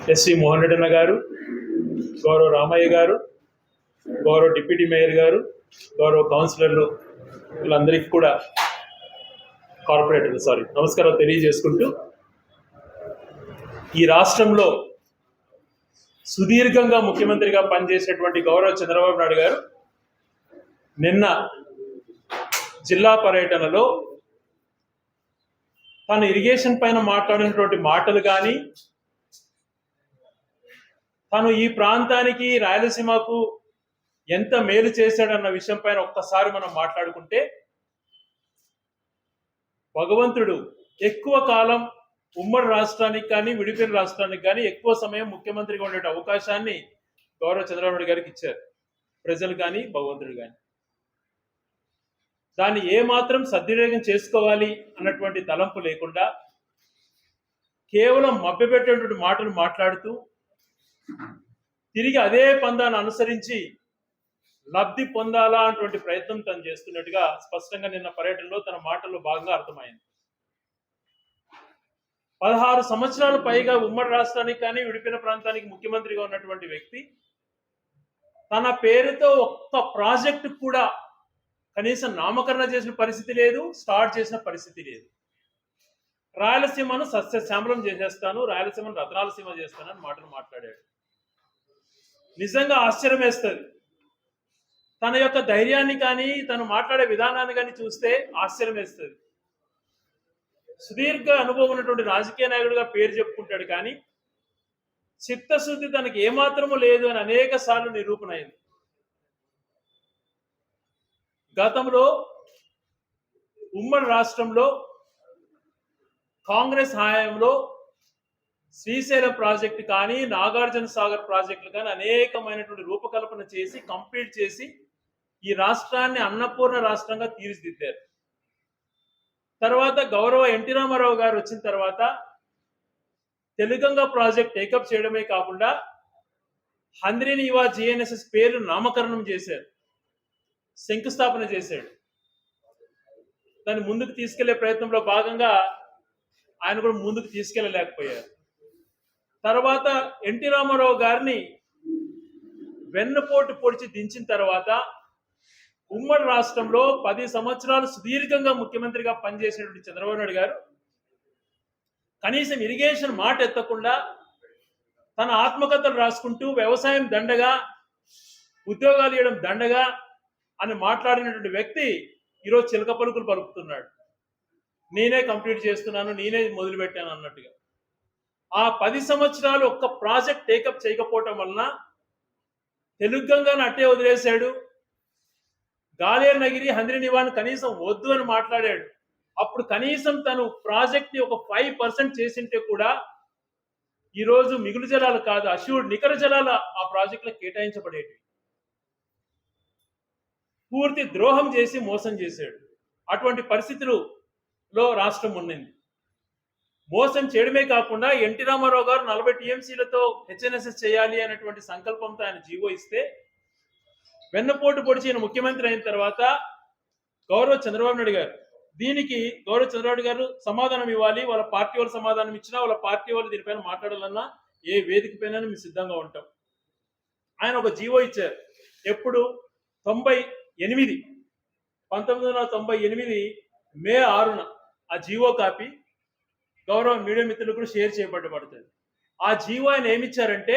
SV Mohan Reddy అన్న గారు, గౌరవ రామయ్య గారు, గౌరవ డిప్యూటీ మేయర్ గారు, గౌరవ కౌన్సిలర్లు వీళ్ళందరికీ కూడా నమస్కారం తెలియజేసుకుంటూ, ఈ రాష్ట్రంలో సుదీర్ఘంగా ముఖ్యమంత్రిగా పనిచేసినటువంటి గౌరవ చంద్రబాబు నాయుడు గారు నిన్న జిల్లా పర్యటనలో తను ఇరిగేషన్ పైన మాట్లాడినటువంటి మాటలు కానీ, తను ఈ ప్రాంతానికి రాయలసీమకు ఎంత మేలు చేశాడన్న విషయం పైన ఒక్కసారి మనం మాట్లాడుకుంటే, భగవంతుడు ఎక్కువ కాలం ఉమ్మడి రాష్ట్రానికి కానీ విడిపోయిన రాష్ట్రానికి కానీ ఎక్కువ సమయం ముఖ్యమంత్రిగా ఉండే అవకాశాన్ని గౌరవ చంద్రబాబు నాయుడు గారికి ఇచ్చారు ప్రజలు కానీ భగవంతుడు కానీ. దాన్ని ఏమాత్రం సద్వినియోగం చేసుకోవాలి అన్నటువంటి తలంపు లేకుండా కేవలం మభ్యపెట్టేటువంటి మాటలు మాట్లాడుతూ తిరిగి అదే పందాన్ని అనుసరించి లబ్ధి పొందాలా అన్నటువంటి ప్రయత్నం తను చేస్తున్నట్టుగా స్పష్టంగా నిన్న పర్యటనలో తన మాటల్లో భాగంగా అర్థమైంది. 16 సంవత్సరాల పైగా ఉమ్మడి రాష్ట్రానికి కానీ విడిపోయిన ప్రాంతానికి ముఖ్యమంత్రిగా ఉన్నటువంటి వ్యక్తి తన పేరుతో ఒక్క ప్రాజెక్టు కూడా కనీసం నామకరణ చేసిన పరిస్థితి లేదు, స్టార్ట్ చేసిన పరిస్థితి లేదు. రాయలసీమను సస్యశ్యామలం చేసేస్తాను, రాయలసీమను రత్నాలసీమ చేస్తానని మాటలు మాట్లాడాడు. నిజంగా ఆశ్చర్యం వేస్తుంది. తన యొక్క ధైర్యాన్ని కానీ తను మాట్లాడే విధానాన్ని కానీ చూస్తే ఆశ్చర్యం వేస్తుంది. సుదీర్ఘ అనుభవం ఉన్నటువంటి రాజకీయ నాయకుడిగా పేరు చెప్పుకుంటాడు, కానీ చిత్తశుద్ధి తనకి ఏమాత్రము లేదు అని అనేక సార్లు నిరూపణ అయింది. గతంలో ఉమ్మడి రాష్ట్రంలో కాంగ్రెస్ హయాంలో శ్రీశైలం ప్రాజెక్టు కానీ నాగార్జున సాగర్ ప్రాజెక్టులు కానీ అనేకమైనటువంటి రూపకల్పన చేసి కంప్లీట్ చేసి ఈ రాష్ట్రాన్ని అన్నపూర్ణ రాష్ట్రంగా తీర్చిదిద్దారు. తర్వాత గౌరవ ఎన్టీ రామారావు గారు వచ్చిన తర్వాత తెలుగంగ ప్రాజెక్ట్ టేకప్ చేయడమే కాకుండా హంద్రీనీవా జిఎన్ఎస్ఎస్ పేరు నామకరణం చేశారు, శంకుస్థాపన చేశాడు. దాన్ని ముందుకు తీసుకెళ్లే ప్రయత్నంలో భాగంగా ఆయన కూడా ముందుకు తీసుకెళ్ళలేకపోయారు. తర్వాత ఎన్టీ రామారావు గారిని వెన్నుపోటు పొడిచి దించిన తర్వాత ఉమ్మడి రాష్ట్రంలో 10 సంవత్సరాలు సుదీర్ఘంగా ముఖ్యమంత్రిగా పనిచేసినటువంటి చంద్రబాబు నాయుడు గారు కనీసం ఇరిగేషన్ మాట ఎత్తకుండా తన ఆత్మకథలు రాసుకుంటూ వ్యవసాయం దండగా, ఉద్యోగాలు ఇవ్వడం దండగా అని మాట్లాడినటువంటి వ్యక్తి ఈరోజు చిలక పలుకులు పలుకుతున్నాడు. నేనే కంప్లీట్ చేస్తున్నాను, నేనే మొదలుపెట్టాను అన్నట్టుగా. ఆ 10 సంవత్సరాలు ఒక్క ప్రాజెక్ట్ టేకప్ చేయకపోవటం వలన తెలుగంగాను అట్టే వదిలేశాడు. గాలేరు నగిరి హంద్రీనీవాను కనీసం వద్దు అని మాట్లాడాడు. అప్పుడు కనీసం తను ప్రాజెక్ట్ ని ఒక 5% చేసింటే కూడా ఈరోజు మిగులు జలాలు కాదు, అష్యూర్డ్ నికర జలాలు ఆ ప్రాజెక్టులో కేటాయించబడేవి. పూర్తి ద్రోహం చేసి మోసం చేశాడు. అటువంటి పరిస్థితుల్లో రాష్ట్రం ఉన్నింది. మోసం చేయడమే కాకుండా ఎన్టీ రామారావు గారు 40 టీఎంసీలతో హెచ్ఎన్ఎస్ఎస్ చేయాలి అనేటువంటి సంకల్పంతో ఆయన జీవో ఇస్తే వెన్నపోటు పొడిచిన ముఖ్యమంత్రి అయిన తర్వాత గౌరవ చంద్రబాబు నాయుడు గారు దీనికి గౌరవ చంద్రబాబు గారు సమాధానం ఇవ్వాలి. వాళ్ళ పార్టీ వాళ్ళు సమాధానం ఇచ్చినా వాళ్ళ పార్టీ వాళ్ళు దీనిపైన మాట్లాడాలన్నా ఏ వేదిక పైన మేము సిద్ధంగా ఉంటాం. ఆయన ఒక జీవో ఇచ్చారు. ఎప్పుడు 1998 మే 6న ఆ జీవో కాపీ గౌరవ మీడియా మిత్రులు కూడా షేర్ చేయబడబడుతుంది. ఆ జీవో ఆయన ఏమిచ్చారంటే,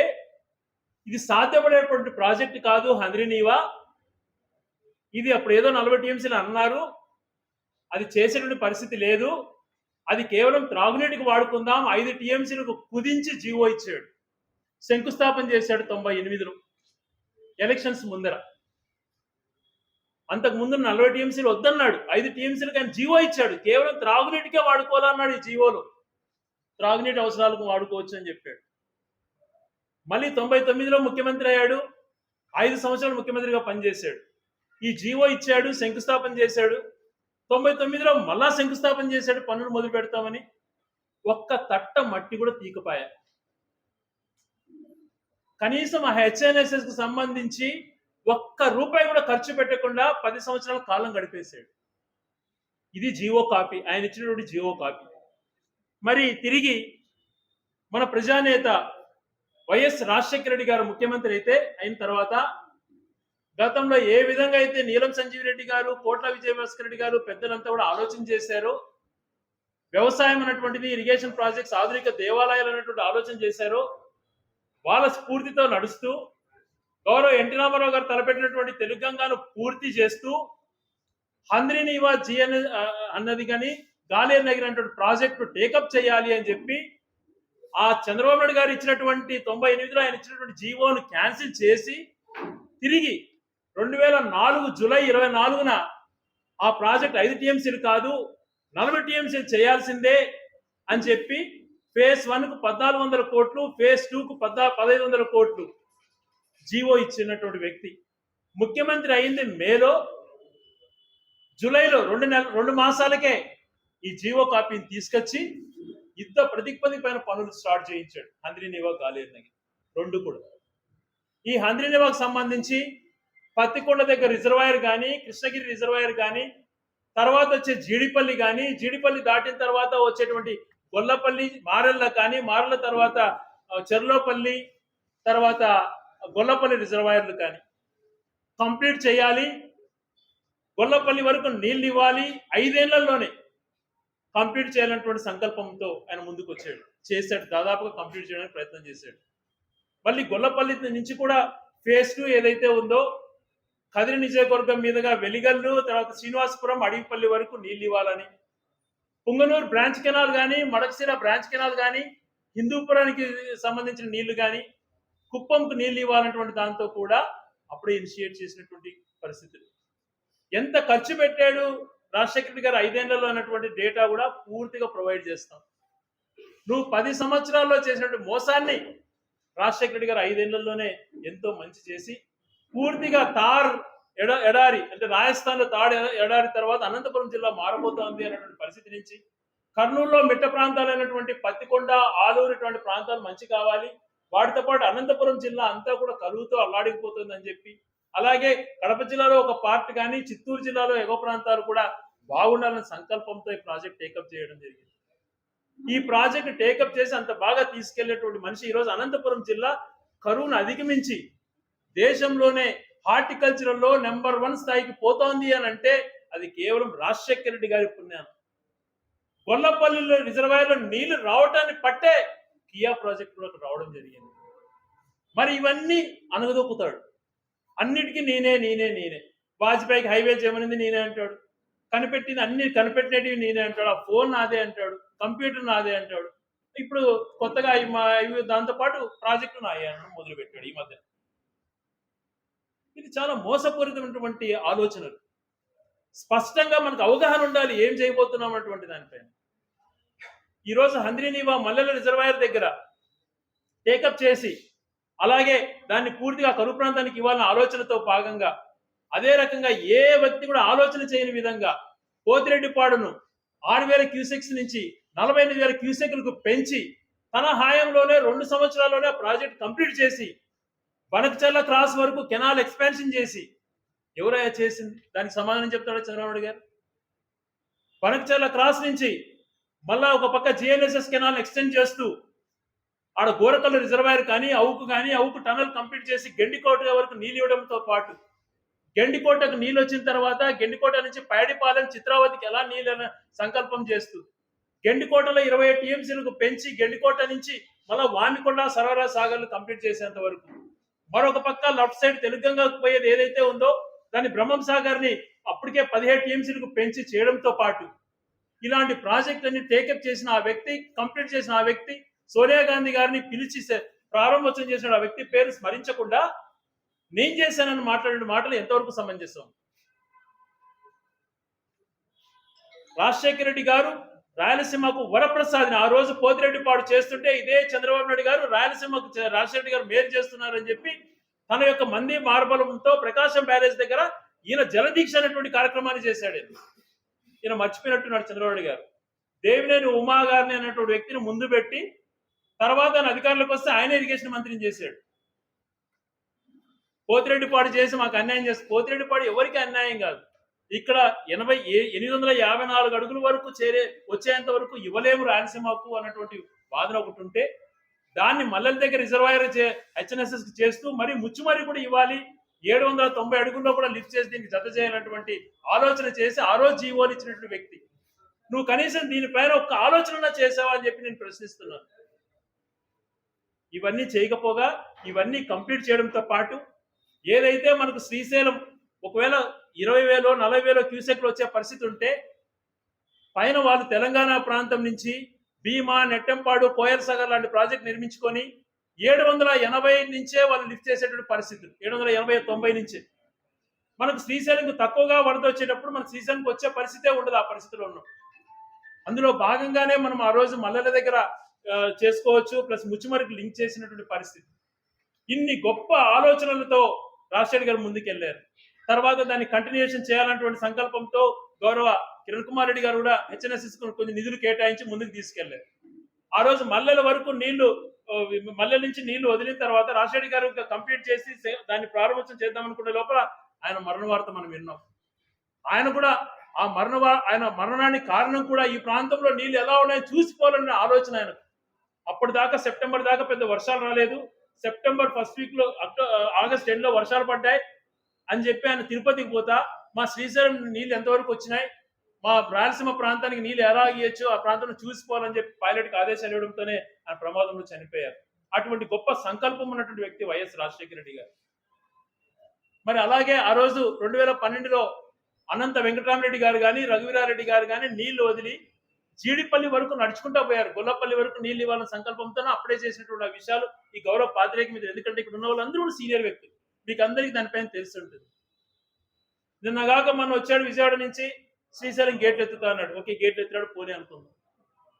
ఇది సాధ్యపడేటువంటి ప్రాజెక్ట్ కాదు హంద్రీనీవా, ఇది అప్పుడు ఏదో 40 టీఎంసీలు అన్నారు, అది చేసేటువంటి పరిస్థితి లేదు, అది కేవలం త్రాగునీటికి వాడుకుందాం, 5 టీఎంసీలకు కుదించి జీవో ఇచ్చాడు. శంకుస్థాపన చేశాడు 98లో ఎలక్షన్స్ ముందర. అంతకుముందు 40 టీఎంసీలు వద్దన్నాడు, 5 టీఎంసీలకు ఆయన జీవో ఇచ్చాడు. కేవలం త్రాగునీటికే వాడుకోవాలన్నాడు. ఈ జీవోలో త్రాగునీటి అవసరాలకు వాడుకోవచ్చు అని చెప్పాడు. మళ్ళీ 99లో ముఖ్యమంత్రి అయ్యాడు, 5 సంవత్సరాలు ముఖ్యమంత్రిగా పనిచేశాడు. ఈ జీవో ఇచ్చాడు, శంకుస్థాపన చేశాడు. 99లో మళ్ళా శంకుస్థాపన చేశాడు, పనులు మొదలు పెడతామని. ఒక్క తట్ట మట్టి కూడా తీకపాయా. కనీసం ఆ హెచ్ఎన్ఎస్ఎస్ కు సంబంధించి ఒక్క రూపాయి కూడా ఖర్చు పెట్టకుండా 10 సంవత్సరాల కాలం గడిపేశాడు. ఇది జీవో కాపీ, ఆయన ఇచ్చినటువంటి జీవో కాపీ. మరి తిరిగి మన ప్రజానేత వైఎస్ రాజశేఖర రెడ్డి గారు ముఖ్యమంత్రి అయితే అయిన తర్వాత గతంలో ఏ విధంగా అయితే నీలం సంజీవ్ రెడ్డి గారు, కోట్ల విజయభాస్కర్ రెడ్డి గారు పెద్దలంతా కూడా ఆలోచన చేశారో, వ్యవసాయం అన్నటువంటిది, ఇరిగేషన్ ప్రాజెక్ట్స్, ఆధునిక దేవాలయాలు అన్నటువంటి ఆలోచన చేశారో, వాళ్ళ స్ఫూర్తితో నడుస్తూ గౌరవ ఎన్టీ రామారావు గారు తలపెట్టినటువంటి తెలంగాణను పూర్తి చేస్తూ హంద్రీనీవా జిఎన్ అన్నది కానీ గాలేరు నగర్ అనేటువంటి ప్రాజెక్టు టేకప్ చేయాలి అని చెప్పి ఆ చంద్రబాబు నాయుడు గారు ఇచ్చినటువంటి 98లో ఆయన ఇచ్చినటువంటి జీవోను క్యాన్సిల్ చేసి తిరిగి 2004 జూలై 24న ఆ ప్రాజెక్ట్ 5 టీఎంసీలు కాదు 40 టీఎంసీలు చేయాల్సిందే అని చెప్పి ఫేజ్ 1కు 1400 కోట్లు, ఫేజ్ 2కు 1500 కోట్లు జీవో ఇచ్చినటువంటి వ్యక్తి. ముఖ్యమంత్రి అయింది మేలో, జూలైలో 2 మాసాలకే ఈ జీవో కాపీని తీసుకొచ్చి యుద్ధ ప్రతిపదికమైన పనులు స్టార్ట్ చేయించాడు. హంద్రీనీవా, గాలేరు నగర్ రెండు కూడా. ఈ హంద్రీనీవాకు సంబంధించి పత్తికొండ దగ్గర రిజర్వాయర్ కానీ, కృష్ణగిరి రిజర్వాయర్ కానీ, తర్వాత వచ్చే జీడిపల్లి కానీ, జీడిపల్లి దాటిన తర్వాత వచ్చేటువంటి గొల్లపల్లి, మారెళ్ళ కానీ, మారెళ్ళ తర్వాత చెర్లోపల్లి, తర్వాత గొల్లపల్లి రిజర్వాయర్లు కానీ కంప్లీట్ చేయాలి. గొల్లపల్లి వరకు నీళ్ళు ఇవ్వాలి, 5 ఏళ్లలోనే కంప్లీట్ చేయాలన్నటువంటి సంకల్పంతో ఆయన ముందుకు చేశాడు. దాదాపుగా కంప్లీట్ చేయడానికి ప్రయత్నం చేశాడు. మళ్ళీ గొల్లపల్లి నుంచి కూడా ఫేజ్ 2 ఏదైతే ఉందో కదిరి నియోజకవర్గం మీదుగా వెలిగల్లు, తర్వాత శ్రీనివాసపురం, అడవిపల్లి వరకు నీళ్ళు ఇవ్వాలని, పుంగనూరు బ్రాంచ్ కెనాల్ కానీ, మడకశిర బ్రాంచ్ కెనాల్ కానీ, హిందూపురానికి సంబంధించిన నీళ్లు కానీ, కుప్పంకు నీళ్ళు ఇవ్వాలన్నటువంటి దాంతో కూడా అప్పుడే ఇనిషియేట్ చేసినటువంటి పరిస్థితులు. ఎంత ఖర్చు పెట్టాడు రాజశేఖర రెడ్డి గారు 5 ఏళ్లలో అన్నటువంటి డేటా కూడా పూర్తిగా ప్రొవైడ్ చేస్తాం. నువ్వు 10 సంవత్సరాల్లో చేసినటువంటి మోసాన్ని రాజశేఖర రెడ్డి గారు 5 ఏళ్లలోనే ఎంతో మంచి చేసి పూర్తిగా ఎడారి అంటే రాజస్థాన్లో ఎడారి తర్వాత అనంతపురం జిల్లా మారబోతోంది అనేటువంటి పరిస్థితి నుంచి, కర్నూలులో మిట్ట ప్రాంతాలైనటువంటి పత్తికొండ, ఆలూరు ఇటువంటి ప్రాంతాలు మంచి కావాలి, వాటితో పాటు అనంతపురం జిల్లా అంతా కూడా కరువుతో అల్లాడిపోతుంది అని చెప్పి, అలాగే కడప జిల్లాలో ఒక పార్ట్ కానీ, చిత్తూరు జిల్లాలో ఎగువ ప్రాంతాలు కూడా బాగుండాలనే సంకల్పంతో ఈ ప్రాజెక్ట్ టేకప్ చేయడం జరిగింది. ఈ ప్రాజెక్ట్ టేకప్ చేసి అంత బాగా తీసుకెళ్లేటువంటి మనిషి ఈరోజు అనంతపురం జిల్లా కరువును అధిగమించి దేశంలోనే హార్టికల్చర్లో నెంబర్ 1 స్థాయికి పోతోంది అని అంటే అది కేవలం రాజశేఖర రెడ్డి గారి పుణ్యాన్ని. గొల్లపల్లిలో రిజర్వాయర్లో నీళ్లు రావటాన్ని పట్టే కియా ప్రాజెక్టులోకి రావడం జరిగింది. మరి ఇవన్నీ అనగదొక్కుతాడు. అన్నిటికీ నేనే. వాజ్పేయికి హైవే చేయమనింది నేనే అంటాడు, కనిపెట్టినవి నేనే అంటాడు, ఆ ఫోన్ నాదే అంటాడు, కంప్యూటర్ నాదే అంటాడు. ఇప్పుడు కొత్తగా దాంతోపాటు ప్రాజెక్టు నాయే అనడం మొదలుపెట్టాడు ఈ మధ్య. ఇది చాలా మోసపూరితమైనటువంటి ఆలోచనలు. స్పష్టంగా మనకు అవగాహన ఉండాలి ఏం చేయబోతున్నాం అన్నటువంటి దానిపైన. ఈరోజు హంద్రీనీవా మల్లెల రిజర్వాయర్ దగ్గర టేకప్ చేసి అలాగే దాన్ని పూర్తిగా కరువు ప్రాంతానికి ఇవ్వాలన్న ఆలోచనతో భాగంగా అదే రకంగా ఏ వ్యక్తి కూడా ఆలోచన చేయని విధంగా పోతిరెడ్డిపాడును 6,000 క్యూసెక్స్ నుంచి 48,000 క్యూసెక్లకు పెంచి తన హాయంలోనే 2 సంవత్సరాల్లోనే ప్రాజెక్ట్ కంప్లీట్ చేసి బనకచర్ల క్రాస్ వరకు కెనాల్ ఎక్స్పాన్షన్ చేసి ఎవరైనా చేసింది దానికి సమాధానం చెప్తాడు చంద్రబాబు గారు. బనకచర్ల క్రాస్ నుంచి మళ్ళా ఒక పక్క జిఎన్ఎస్ఎస్ కెనాల్ ఎక్స్టెండ్ చేస్తూ ఆడ గోరకల్లు రిజర్వాయర్ కానీ అవుకు టనల్ కంప్లీట్ చేసి గెండికోట వరకు నీళ్ళు ఇవ్వడంతో పాటు గెండికోటకు నీళ్ళు వచ్చిన తర్వాత గెండికోట నుంచి పైడిపాలెం, చిత్రావతికి ఎలా నీళ్ళని సంకల్పం చేస్తూ గెండికోటలో 20 టీఎంసీలకు పెంచి గెండికోట నుంచి మళ్ళా వామికొండ, సరవరా సాగర్లు కంప్లీట్ చేసేంత వరకు, మరొక పక్క లెఫ్ట్ సైడ్ తెలుగంగాకు పోయేది ఏదైతే ఉందో దాన్ని బ్రహ్మం సాగర్ ని అప్పటికే 17 టీఎంసీలకు పెంచి చేయడంతో పాటు ఇలాంటి ప్రాజెక్ట్ అన్ని టేకప్ చేసిన ఆ వ్యక్తి, కంప్లీట్ చేసిన ఆ వ్యక్తి, సోనియా గాంధీ గారిని పిలిచి ప్రారంభోత్సవం చేసిన ఆ వ్యక్తి పేరు స్మరించకుండా నేను చేశానని మాట్లాడిన మాటలు ఎంతవరకు సమంజసం? రాజశేఖర రెడ్డి గారు రాయలసీమకు వరప్రసాద్ని ఆ రోజు పోతిరెడ్డిపాడు చేస్తుంటే ఇదే చంద్రబాబు నాయుడు గారు రాయలసీమకు రాజశేఖర రెడ్డి గారు మేలు చేస్తున్నారని చెప్పి తన యొక్క మంది మార్బలంతో ప్రకాశం బ్యారేజ్ దగ్గర ఈయన జలదీక్ష అనేటువంటి కార్యక్రమాన్ని చేశాడు. ఈయన మర్చిపోయినట్టున్నాడు చంద్రబాబు నాయుడు గారు. దేవినేని ఉమా గారిని అనేటువంటి వ్యక్తిని ముందు పెట్టి తర్వాత ఆయన అధికారంలోకి వస్తే ఆయన ఇరిగేషన్ మంత్రిని చేశాడు. పోతిరెడ్డిపాడు చేసి మాకు అన్యాయం చేసి, పోతిరెడ్డిపాడు ఎవరికి అన్యాయం కాదు. ఇక్కడ 854 అడుగుల వరకు వచ్చేంత వరకు ఇవ్వలేము రాయలసీమకు అన్నటువంటి వాదన ఒకటి ఉంటే దాన్ని మల్లెల దగ్గర రిజర్వాయర్ హెచ్ఎన్ఎస్ఎస్ చేస్తూ మరి ముచ్చుమరి కూడా ఇవ్వాలి, 790 అడుగుల్లో కూడా లిఫ్ట్ చేసి దీనికి జత చేయాలన్నటువంటి ఆలోచన చేసి ఆ రోజు జీవోలు ఇచ్చినటువంటి వ్యక్తి. నువ్వు కనీసం దీనిపైన ఒక్క ఆలోచన చేసావా అని చెప్పి నేను ప్రశ్నిస్తున్నాను. ఇవన్నీ చేయకపోగా ఇవన్నీ కంప్లీట్ చేయడంతో పాటు ఏదైతే మనకు శ్రీశైలం ఒకవేళ 20,000 40,000 క్యూసెక్లు వచ్చే పరిస్థితి ఉంటే పైన వాళ్ళు తెలంగాణ ప్రాంతం నుంచి భీమా, నెట్టంపాడు, కోయల్ సాగర్ లాంటి ప్రాజెక్ట్ నిర్మించుకొని 780 నుంచే వాళ్ళు లిఫ్ట్ చేసేటువంటి పరిస్థితులు, 780-90 నుంచే. మనకు శ్రీశైలంకు తక్కువగా వరద వచ్చేటప్పుడు మన శ్రీశైలంకి వచ్చే పరిస్థితే ఉండదు. ఆ పరిస్థితిలో ఉన్నాం. అందులో భాగంగానే మనం ఆ రోజు మల్లెల దగ్గర చేసుకోవచ్చు, ప్లస్ ముచ్చుమరికి లింక్ చేసినటువంటి పరిస్థితి. ఇన్ని గొప్ప ఆలోచనలతో రాజశేఖర్ గారు ముందుకెళ్లారు. తర్వాత దాన్ని కంటిన్యూషన్ చేయాలన్నటువంటి సంకల్పంతో గౌరవ కిరణ్ కుమార్ రెడ్డి గారు కూడా హెచ్ఎన్ఎస్ఎస్ కొన్ని నిధులు కేటాయించి ముందుకు తీసుకెళ్లారు. ఆ రోజు మల్లెల వరకు మల్లెల నుంచి నీళ్లు వదిలిన తర్వాత రాజశేఖర్ గారు కంప్లీట్ చేసి దాన్ని ప్రారంభోత్సవం చేద్దాం అనుకునే లోపల ఆయన మరణ వార్త మనం విన్నాం. ఆయన కూడా ఆయన మరణానికి కారణం కూడా ఈ ప్రాంతంలో నీళ్లు ఎలా ఉన్నాయో చూసిపోవాలన్న ఆలోచన ఆయన. అప్పటిదాకా సెప్టెంబర్ దాకా పెద్ద వర్షాలు రాలేదు. సెప్టెంబర్ ఫస్ట్ వీక్ లో ఆగస్ట్ ఎండ్ లో వర్షాలు పడ్డాయి అని చెప్పి ఆయన తిరుపతికి పోతా మా శ్రీశైలం నీళ్ళు ఎంతవరకు వచ్చినాయి, మా రాయలసీమ ప్రాంతానికి నీళ్ళు ఎలా ఇవ్వచ్చు, ఆ ప్రాంతంలో చూసిపోవాలని చెప్పి పైలట్కి ఆదేశాలు ఇవ్వడంతోనే ఆయన ప్రమాదంలో చనిపోయారు. అటువంటి గొప్ప సంకల్పం ఉన్నటువంటి వ్యక్తి వైఎస్ రాజశేఖర రెడ్డి గారు. మరి అలాగే ఆ రోజు 2012లో అనంత వెంకటరామరెడ్డి గారు కానీ రఘువీరారెడ్డి గారు కానీ నీళ్లు వదిలి జీడిపల్లి వరకు నడుచుకుంటా పోయారు. గొల్లపల్లి వరకు నీళ్ళు ఇవ్వాలన్న సంకల్పంతో అప్పుడే చేసినటువంటి విషయాలు ఈ గౌరవ పాత్రికేయ మీద, ఎందుకంటే ఇక్కడ ఉన్న వాళ్ళందరూ కూడా సీనియర్ వ్యక్తులు, మీకు అందరికీ దానిపైన తెలిసి ఉంటుంది. నిన్నగాక మనం వచ్చాడు విజయవాడ నుంచి శ్రీశైలం గేట్లు ఎత్తుతా అన్నాడు. ఓకే, గేట్లు ఎత్తాడు పోనీ అనుకుందాం.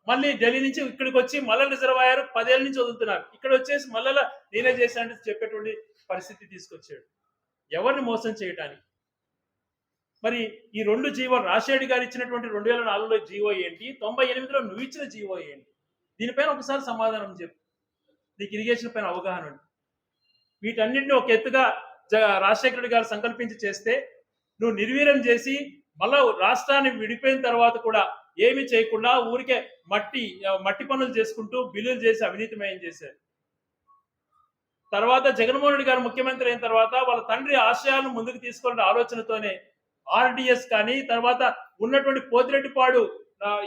మళ్ళీ ఢిల్లీ నుంచి ఇక్కడికి వచ్చి మల్లెల రిజర్వాయర్ 10 ఏళ్ళ నుంచి వదులుతున్నారు. ఇక్కడ వచ్చేసి మల్లెల నేనే చేశానంటే చెప్పేటువంటి పరిస్థితి తీసుకొచ్చాడు. ఎవరిని మోసం చేయడానికి? మరి ఈ 2 జీవోలు రాజశేఖర్ గారు ఇచ్చినటువంటి 2004లో జీవో ఏంటి, 98లో నువ్వు ఇచ్చిన జీవో ఏంటి? దీనిపైన ఒకసారి సమాధానం చెప్పు. నీకు ఇరిగేషన్ పైన అవగాహన ఉంది. వీటన్నిటిని ఒక ఎత్తుగా రాజశేఖర రెడ్డి గారు సంకల్పించి చేస్తే నువ్వు నిర్వీర్యం చేసి మళ్ళా రాష్ట్రాన్ని విడిపోయిన తర్వాత కూడా ఏమీ చేయకుండా ఊరికే మట్టి పనులు చేసుకుంటూ బిల్లులు చేసి అవినీతిమయం చేశారు. తర్వాత జగన్మోహన్ రెడ్డి గారు ముఖ్యమంత్రి అయిన తర్వాత వాళ్ళ తండ్రి ఆశయాలను ముందుకు తీసుకునే ఆలోచనతోనే ఆర్డిఎస్ కానీ తర్వాత ఉన్నటువంటి పోతిరెడ్డిపాడు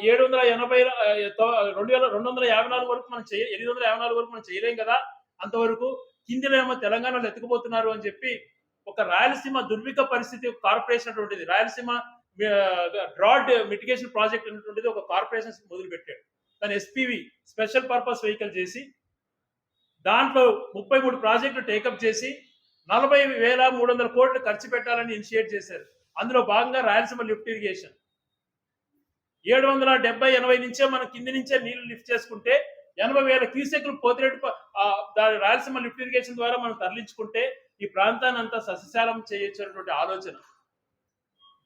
254 వరకు మనం 854 వరకు మనం చేయలేం కదా, అంతవరకు కిందిలో ఏమో తెలంగాణలో ఎత్తుకుపోతున్నారు అని చెప్పి ఒక రాయలసీమ దుర్భిక్ష పరిస్థితి కార్పొరేషన్ అటువంటిది, రాయలసీమ డ్రాట్ మిటిగేషన్ ప్రాజెక్ట్ అనేటువంటిది ఒక కార్పొరేషన్ మొదలు పెట్టాడు. దాని ఎస్పీవి స్పెషల్ పర్పస్ వెహికల్ చేసి దాంట్లో 33 ప్రాజెక్టులు టేకప్ చేసి 40,300 కోట్లు ఖర్చు పెట్టాలని ఇనిషియేట్ చేశారు. అందులో భాగంగా రాయలసీమ లిఫ్ట్ ఇరిగేషన్ 770-80 నుంచే మనం కింది నుంచే నీళ్లు లిఫ్ట్ చేసుకుంటే 80,000 క్యూసెక్లు పోతిరెడ్డి రాయలసీమ లిఫ్ట్ ఇరిగేషన్ ద్వారా మనం తరలించుకుంటే ఈ ప్రాంతాన్ని అంతా సస్యశాలం చేయొచ్చినటువంటి ఆలోచన.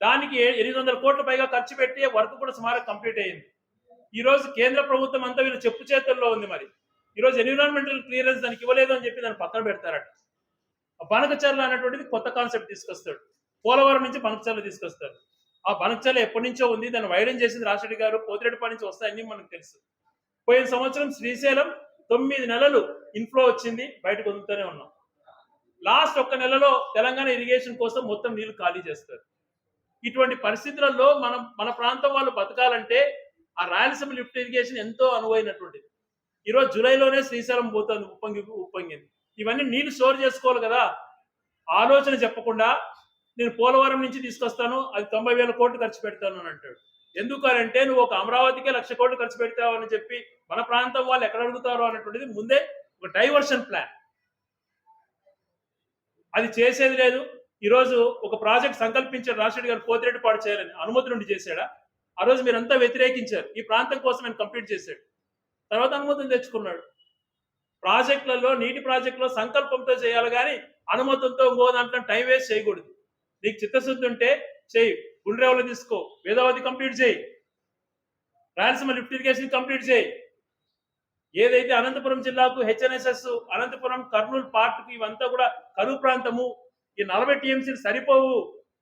దానికి 800 కోట్ల పైగా ఖర్చు పెట్టి వర్క్ కూడా సుమారు కంప్లీట్ అయింది. ఈ రోజు కేంద్ర ప్రభుత్వం అంతా వీళ్ళు చెప్పు చేతుల్లో ఉంది. మరి ఈరోజు ఎన్విరాన్మెంటల్ క్లియరెన్స్ దానికి ఇవ్వలేదు అని చెప్పి దాన్ని పక్కన పెడతారట. బనకచర్ల అనేటువంటిది కొత్త కాన్సెప్ట్ తీసుకొస్తాడు. పోలవరం నుంచి బనకచర్ల తీసుకొస్తారు. ఆ బనకచర్ల ఎప్పటి నుంచో ఉంది, దాన్ని వైడెన్ చేసింది రాజశేఖర్ గారు. పోతిరెడ్డిపాడు నుంచి వస్తాయని మనకు తెలుసు. పోయిన సంవత్సరం శ్రీశైలం 9 నెలలు ఇన్ఫ్లో వచ్చింది, బయటకు వదులుతూనే ఉన్నాం. లాస్ట్ 1 నెలలో తెలంగాణ ఇరిగేషన్ కోసం మొత్తం నీళ్లు ఖాళీ చేస్తారు. ఇటువంటి పరిస్థితులలో మన ప్రాంతం వాళ్ళు బతకాలంటే ఆ రాయలసీమ లిఫ్ట్ ఇరిగేషన్ ఎంతో అనువైనటువంటిది. ఈరోజు జూలైలోనే శ్రీశైలం పోతుంది, ఉప్పొంగింది. ఇవన్నీ నీళ్లు స్టోర్ చేసుకోవాలి కదా. ఆలోచన చెప్పకుండా నేను పోలవరం నుంచి తీసుకొస్తాను, అది 90,000 కోట్లు ఖర్చు పెడతాను అని అంటాడు. ఎందుకంటే నువ్వు ఒక అమరావతికే 1,00,000 కోట్లు ఖర్చు పెడతావు అని చెప్పి మన ప్రాంతం వాళ్ళు ఎక్కడ అడుగుతారో అనేటువంటిది ముందే ఒక డైవర్షన్ ప్లాన్. అది చేసేది లేదు. ఈరోజు ఒక ప్రాజెక్ట్ సంకల్పించారు రాజశేఖర్ గారు, పోతిరెడ్డిపాడు చేయాలని, అనుమతి నుండి చేశాడా? ఆ రోజు మీరంతా వ్యతిరేకించారు. ఈ ప్రాంతం కోసం ఆయన కంప్లీట్ చేశాడు. తర్వాత అనుమతులు తెచ్చుకున్నాడు. ప్రాజెక్టులలో నీటి ప్రాజెక్టులో సంకల్పంతో చేయాలి కానీ అనుమతులతో ఇంకో దాంట్లో టైం వేస్ట్ చేయకూడదు. నీకు చిత్తశుద్ధి ఉంటే చేయి. గుండ్రేవలు తీసుకో, వేదావతి కంప్లీట్ చేయి, రాయలసీమ లిఫ్ట్ ఇరిగేషన్ కంప్లీట్ చేయి. ఏదైతే అనంతపురం జిల్లాకు హెచ్ఎన్ఎస్ఎస్ అనంతపురం కర్నూలు పార్ట్కి ఇవంతా కూడా కరువు ప్రాంతము, ఈ 40 టీఎంసీలు సరిపోవు,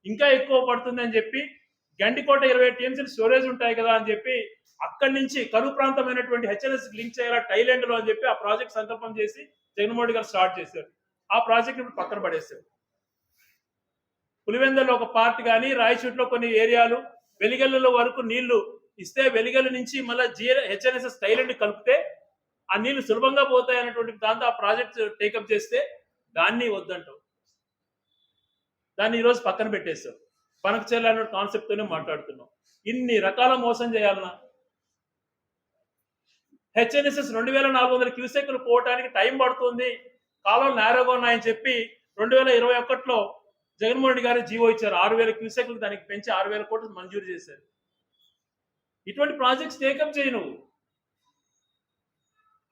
ఇంకా ఎక్కువ పడుతుంది అని చెప్పి గండికోట 20 టీఎంసీలు స్టోరేజ్ ఉంటాయి కదా అని చెప్పి అక్కడి నుంచి కరువు ప్రాంతమైనటువంటి హెచ్ఎన్ఎస్ లింక్ చేయాలా థైలాండ్ లో అని చెప్పి ఆ ప్రాజెక్ట్ సంకల్పం చేసి జగన్మోహన్ గారు స్టార్ట్ చేశారు. ఆ ప్రాజెక్ట్ ఇప్పుడు పక్కన పడేశారు. పులివెందుల్లో ఒక పార్ట్ కానీ రాయచూట్లో కొన్ని ఏరియాలు వెలిగల్లో వరకు నీళ్లు ఇస్తే వెలిగల నుంచి మళ్ళీ హెచ్ఎన్ఎస్ఎస్ థైలాండ్ కలిపితే ఆ నీళ్లు సులభంగా పోతాయి అనేటువంటి దాంతో ఆ ప్రాజెక్ట్ టేకప్ చేస్తే దాన్ని వద్దంటాం. దాన్ని ఈరోజు పక్కన పెట్టేస్తాం. పనక చేయాలన్న కాన్సెప్ట్ తోనే మాట్లాడుతున్నాం. ఇన్ని రకాల మోసం చేయాలన్నా హెచ్ఎన్ఎస్ఎస్ 2400 క్యూసెక్లు పోవడానికి టైం పడుతుంది, కాలం నేరోగా ఉన్నాయని చెప్పి 2021లో జగన్మోహన్ రెడ్డి గారు జీవో ఇచ్చారు. 6000 క్యూసెక్లు దానికి పెంచి 6000 కోట్లు మంజూరు చేశారు. ఇటువంటి ప్రాజెక్ట్స్ టేకప్ చేయి నువ్వు.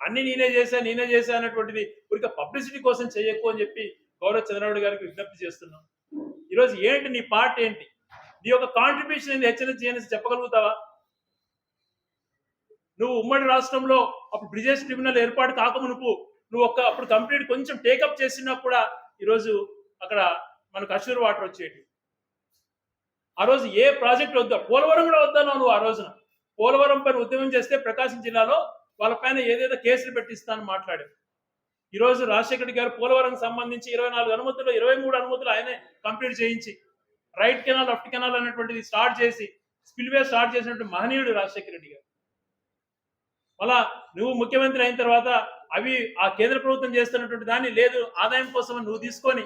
అన్ని నేనే చేశా అన్నటువంటిది ఊరిక పబ్లిసిటీ కోసం చేయకు అని చెప్పి గౌరవ చంద్రబాబు గారికి విజ్ఞప్తి చేస్తున్నాం. ఈరోజు ఏంటి నీ పార్ట్ ఏంటి, నీ యొక్క కాంట్రిబ్యూషన్ ఏంటి హెచ్ఎన్ఎస్ జిఎన్ఎస్ చెప్పగలుగుతావా? నువ్వు ఉమ్మడి రాష్ట్రంలో అప్పుడు బ్రిజేష్ ట్రిబ్యునల్ ఏర్పాటు కాకమునుపు నువ్వు అప్పుడు కంప్లీట్ కొంచెం టేకప్ చేసినా కూడా ఈరోజు అక్కడ మనకు అష్యూర్ వాటర్ వచ్చేటి. ఆ రోజు ఏ ప్రాజెక్ట్ వద్దా, పోలవరం కూడా వద్దన్నావు నువ్వు. ఆ రోజున పోలవరం పైన ఉద్యమం చేస్తే ప్రకాశం జిల్లాలో వాళ్ళ పైన ఏదేదో కేసులు పెట్టిస్తానని మాట్లాడారు. ఈరోజు రాజశేఖర్ గారు పోలవరం సంబంధించి 24 అనుమతులు 23 అనుమతులు ఆయనే కంప్లీట్ చేయించి రైట్ కెనాల్ లెఫ్ట్ కెనాల్ అనేటువంటిది స్టార్ట్ చేసి స్పిల్వే స్టార్ట్ చేసినటువంటి మహనీయుడు రాజశేఖర రెడ్డి గారు. మళ్ళా నువ్వు ముఖ్యమంత్రి అయిన తర్వాత అవి ఆ కేంద్ర ప్రభుత్వం చేస్తున్నటువంటి దాన్ని లేదు ఆదాయం కోసం నువ్వు తీసుకొని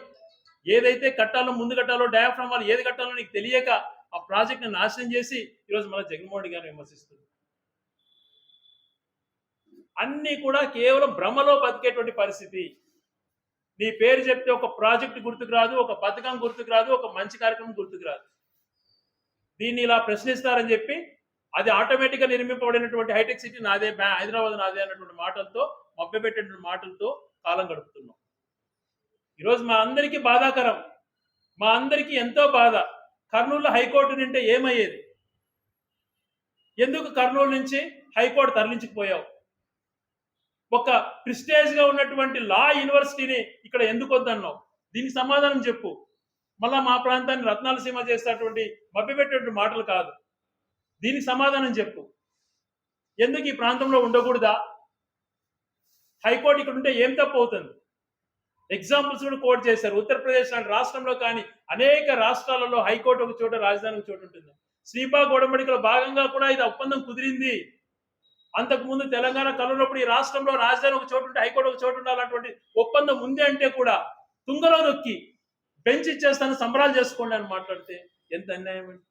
ఏదైతే కట్టాలో ముందు కట్టాలో డయాఫ్రామ్ వాళ్ళు ఏది కట్టాలో నీకు తెలియక ఆ ప్రాజెక్ట్ ని నాశనం చేసి ఈరోజు మళ్ళీ జగన్మోహన్ రెడ్డి గారిని విమర్శిస్తుంది. అన్ని కూడా కేవలం భ్రమలో బతికేటువంటి పరిస్థితి. నీ పేరు చెప్తే ఒక ప్రాజెక్ట్ గుర్తుకు రాదు, ఒక పథకం గుర్తుకు రాదు, ఒక మంచి కార్యక్రమం గుర్తుకు రాదు. దీన్ని ఇలా ప్రశ్నిస్తారని చెప్పి అది ఆటోమేటిక్గా నిర్మింపబడినటువంటి హైటెక్ సిటీ నాదే, హైదరాబాద్ నాదే అన్నటువంటి మాటలతో మభ్యపెట్టినటువంటి మాటలతో కాలం గడుపుతున్నాం. ఈరోజు మా అందరికీ బాధాకరం, మా అందరికీ ఎంతో బాధ. కర్నూలులో హైకోర్టు నింటే ఏమయ్యేది? ఎందుకు కర్నూలు నుంచి హైకోర్టు తరలించుకుపోయావు? ఒక ప్రిస్టేజ్ గా ఉన్నటువంటి లా యూనివర్సిటీని ఇక్కడ ఎందుకు వద్దన్నావు? దీనికి సమాధానం చెప్పు. మళ్ళా మా ప్రాంతాన్ని రత్నాల సీమ చేసేటువంటి మభ్యపెట్టేటువంటి మాటలు కాదు. దీనికి సమాధానం చెప్పు. ఎందుకు ఈ ప్రాంతంలో ఉండకూడదా? హైకోర్టు ఇక్కడ ఉంటే ఏం తప్పు అవుతుంది? ఎగ్జాంపుల్స్ కూడా కోట్ చేశారు. ఉత్తరప్రదేశ్ లాంటి రాష్ట్రంలో కానీ అనేక రాష్ట్రాలలో హైకోర్టు ఒక చోట, రాజధాని ఒక చోట ఉంటుంది. శ్రీబాగ్ ఒడంబడికలో భాగంగా కూడా ఇది ఒప్పందం కుదిరింది. అంతకుముందు తెలంగాణ కలున్నప్పుడు ఈ రాష్ట్రంలో రాజధాని ఒక చోటు ఉంటే హైకోర్టు ఒక చోటు ఉండాలన్నటువంటి ఒప్పందం ఉంది అంటే కూడా తుంగలో నొక్కి బెంచ్ ఇచ్చేస్తాను సంబరాలు చేసుకోండి అని మాట్లాడితే ఎంత అన్యాయం అండి.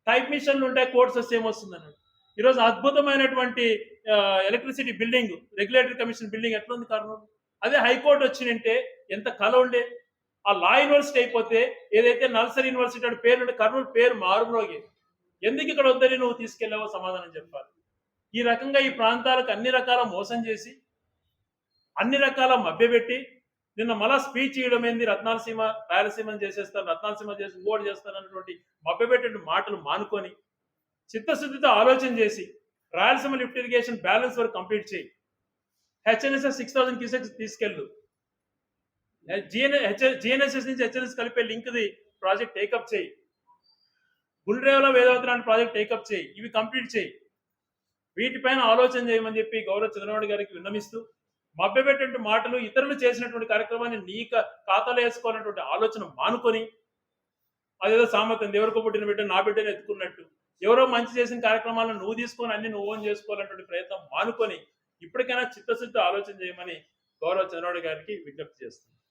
టైప్ మిషన్లు ఉంటాయి, కోర్ట్స్ వస్తే ఏమొస్తుందన్నాడు. ఈరోజు అద్భుతమైనటువంటి electricity building, regulatory commission building ఎట్లుంది కర్నూలు? అదే హైకోర్టు వచ్చినంటే ఎంత కళ ఉండే. ఆ లా యూనివర్సిటీ అయిపోతే ఏదైతే నర్సరీ యూనివర్సిటీ అంటే పేరు ఉంటే కర్నూలు పేరు మారుమోగే. ఎందుకు ఇక్కడ వద్దని నువ్వు తీసుకెళ్ళావో సమాధానం చెప్పాలి. ఈ రకంగా ఈ ప్రాంతాలకు అన్ని రకాల మోసం చేసి అన్ని రకాల మభ్యపెట్టి నిన్న మళ్ళా స్పీచ్ ఇవ్వడం ఏంది, రత్నాలసీమ రాయలసీమని చేసేస్తాను, రత్నాలసీమ చేసి ఓటు చేస్తాను అన్నటువంటి మభ్యపెట్టే మాటలు మానుకొని చిత్తశుద్ధితో ఆలోచన చేసి రాయలసీమ లిఫ్ట్ ఇరిగేషన్ బ్యాలెన్స్ వరకు కంప్లీట్ చేయి. హెచ్ఎన్ఎస్ఎస్ 6000 క్యూసెక్స్ తీసుకెళ్ళు. జిఎన్ఎస్ఎస్ నుంచి హెచ్ఎన్ఎస్ కలిపే లింక్ది ప్రాజెక్ట్ టేకప్ చేయి. గుండ్రేవల వేదవతి లాంటి ప్రాజెక్ట్ టేకప్ చేయి. ఇవి కంప్లీట్ చేయి. వీటిపైన ఆలోచన చేయమని చెప్పి గౌరవ చంద్రబాబు గారికి విన్నమిస్తూ మభ్యపెట్టే మాటలు ఇతరులు చేసినటువంటి కార్యక్రమాన్ని నీ ఖాతాలో వేసుకోవాలన్నటువంటి ఆలోచన మానుకొని అదేదో సామర్థ్యం ఎవరికో పుట్టిన బిడ్డ నా బిడ్డను ఎత్తుకున్నట్టు ఎవరో మంచి చేసిన కార్యక్రమాలను నువ్వు తీసుకొని అన్ని నువ్వు ఓన్ చేసుకోవాలన్నటువంటి ప్రయత్నం మానుకొని ఇప్పటికైనా చిత్తశుద్ధి ఆలోచన చేయమని గౌరవ చంద్రబాబు గారికి విజ్ఞప్తి చేస్తున్నాను.